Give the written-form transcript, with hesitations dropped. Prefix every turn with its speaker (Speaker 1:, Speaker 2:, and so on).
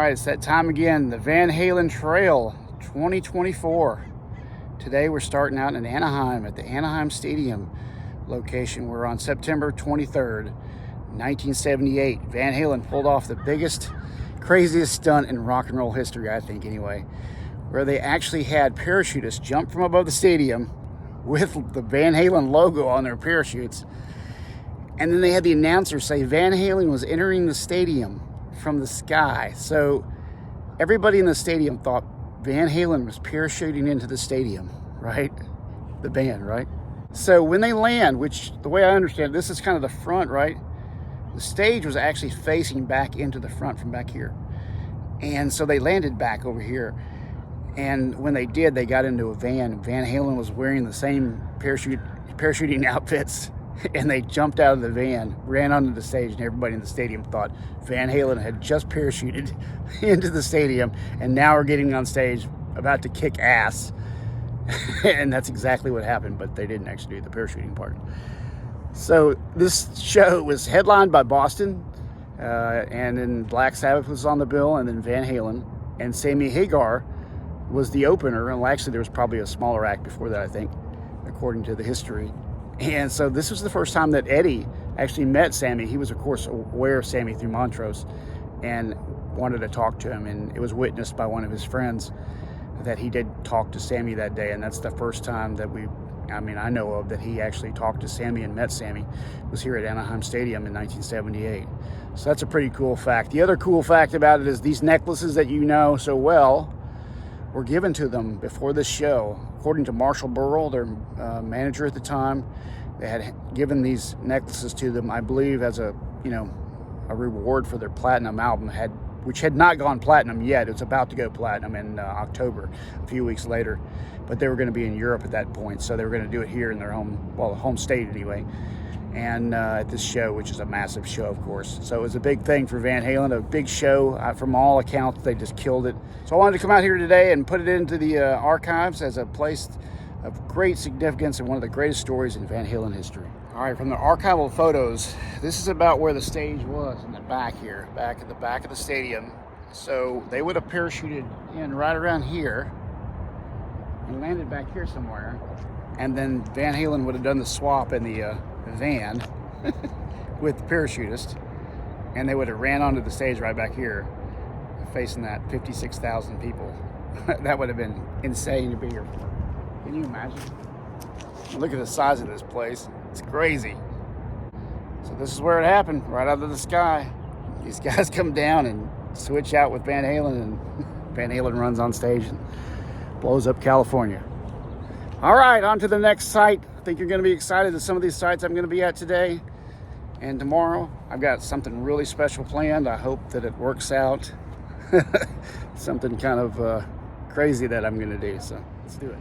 Speaker 1: right, it's that time again, the Van Halen Trail 2024. Today we're starting out in Anaheim at the Anaheim Stadium location. We're on September 23rd, 1978. Van Halen pulled off the biggest, craziest stunt in rock and roll history, I think anyway, where they actually had parachutists jump from above the stadium with the Van Halen logo on their parachutes. And then they had the announcer say Van Halen was entering the stadium from the sky. So everybody in the stadium thought Van Halen was parachuting into the stadium, right? The band, right? So when they land, which the way I understand it, this is kind of the front, right? The stage was actually facing back into the front from back here. And so they landed back over here. And when they did, they got into a van. Van Halen was wearing the same parachuting outfits. And they jumped out of the van, ran onto the stage, and everybody in the stadium thought Van Halen had just parachuted into the stadium, and now we're getting on stage about to kick ass. And that's exactly what happened, but they didn't actually do the parachuting part. So this show was headlined by Boston, and then Black Sabbath was on the bill, and then Van Halen, and Sammy Hagar was the opener. And actually, there was probably a smaller act before that, I think, according to the history. And so this was the first time that Eddie actually met Sammy. He was, of course, aware of Sammy through Montrose and wanted to talk to him. And it was witnessed by one of his friends that he did talk to Sammy that day. And that's the first time that I know of that he actually talked to Sammy and met Sammy. It was here at Anaheim Stadium in 1978. So that's a pretty cool fact. The other cool fact about it is these necklaces that you know so well were given to them before this show. According to Marshall Burrell, their manager at the time, they had given these necklaces to them, I believe, as a reward for their platinum album, which had not gone platinum yet. It was about to go platinum in October, a few weeks later, but they were going to be in Europe at that point, so they were going to do it here in their home state anyway, and at this show, which is a massive show, of course. So it was a big thing for Van Halen, a big show. From all accounts, they just killed it. So I wanted to come out here today and put it into the archives as a place of great significance and one of the greatest stories in Van Halen history. All right, from the archival photos, this is about where the stage was in the back here, back at the back of the stadium. So they would have parachuted in right around here and landed back here somewhere. And then Van Halen would have done the swap in the van with the parachutist, and they would have ran onto the stage right back here facing that 56,000 people. That would have been insane to be here for. Can you imagine? Look at the size of this place. It's crazy. So this is where it happened, right out of the sky. These guys come down and switch out with Van Halen, and Van Halen runs on stage and blows up California. All right, on to the next site. I think you're going to be excited at some of these sites I'm going to be at today and tomorrow. I've got something really special planned. I hope that it works out. Something kind of crazy that I'm going to do. So let's do it.